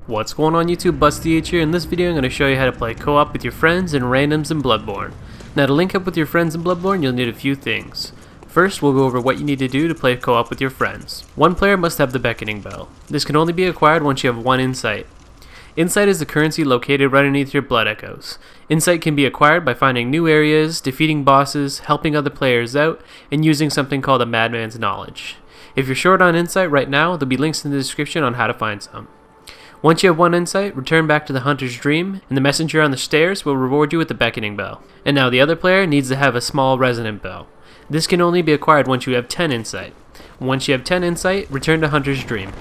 What's going on YouTube, BusTH here. In this video I'm going to show you how to play co-op with your friends and randoms in BloodBorne. Now to link up with your friends in BloodBorne you'll need a few things. First we'll go over what you need to do to play co-op with your friends. One player must have the Beckoning Bell. This can only be acquired once you have one insight. Insight is the currency located right underneath your blood echoes. Insight can be acquired by finding new areas, defeating bosses, helping other players out, and using something called a madman's knowledge. If you're short on insight right now, there'll be links in the description on how to find some. Once you have one insight, return back to the Hunter's Dream, and the messenger on the stairs will reward you with the Beckoning Bell. And now the other player needs to have a small Resonant Bow. This can only be acquired once you have 10 insight. Once you have 10 insight, return to Hunter's Dream.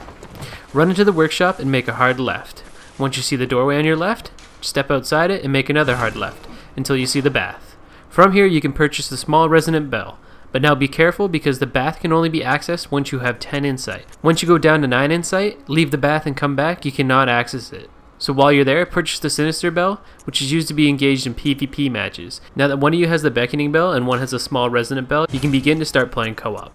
Run into the workshop and make a hard left. Once you see the doorway on your left, step outside it and make another hard left, until you see the bath. From here you can purchase the small Resonant Bell. But now be careful because the bath can only be accessed once you have 10 insight. Once you go down to 9 insight, leave the bath and come back, you cannot access it. So while you're there, purchase the Sinister Bell, which is used to be engaged in PvP matches. Now that one of you has the Beckoning Bell and one has a small Resonant Bell, you can begin to start playing co-op.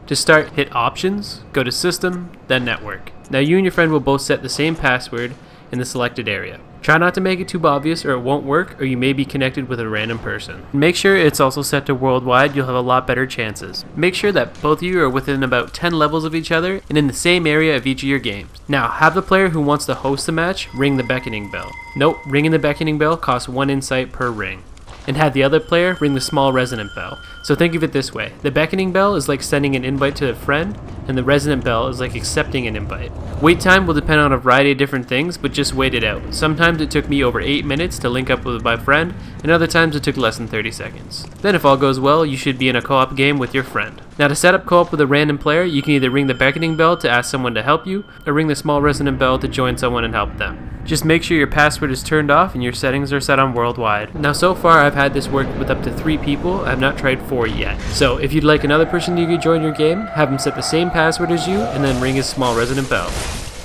To start, hit Options, go to System, then Network. Now you and your friend will both set the same password in the selected area. Try not to make it too obvious or it won't work, or you may be connected with a random person. Make sure it's also set to worldwide, you'll have a lot better chances. Make sure that both of you are within about 10 levels of each other and in the same area of each of your games. Now, have the player who wants to host the match ring the Beckoning Bell. Nope, ringing the Beckoning Bell costs 1 insight per ring. And have the other player ring the small Resonant Bell. So think of it this way, the Beckoning Bell is like sending an invite to a friend, and the Resonant Bell is like accepting an invite. Wait time will depend on a variety of different things, but just wait it out. Sometimes it took me over 8 minutes to link up with my friend, and other times it took less than 30 seconds. Then if all goes well, you should be in a co-op game with your friend. Now to set up co-op with a random player, you can either ring the Beckoning Bell to ask someone to help you, or ring the small Resonant Bell to join someone and help them. Just make sure your password is turned off and your settings are set on worldwide. Now so far I've had this work with up to 3 people, I have not tried 4 yet. So if you'd like another person you could join your game, have them set the same password as you and then ring his small Resonant Bell.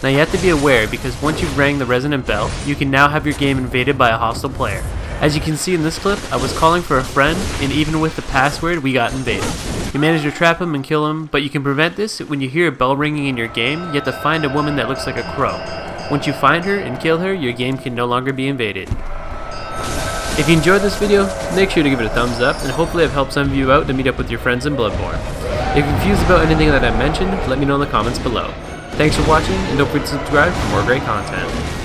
Now you have to be aware because once you've rang the Resonant Bell, you can now have your game invaded by a hostile player. As you can see in this clip, I was calling for a friend and even with the password we got invaded. You managed to trap him and kill him, but you can prevent this when you hear a bell ringing in your game, you have to find a woman that looks like a crow. Once you find her and kill her, your game can no longer be invaded. If you enjoyed this video, make sure to give it a thumbs up, and hopefully I've helped some of you out to meet up with your friends in BloodBorne. If you're confused about anything that I mentioned, let me know in the comments below. Thanks for watching, and don't forget to subscribe for more great content.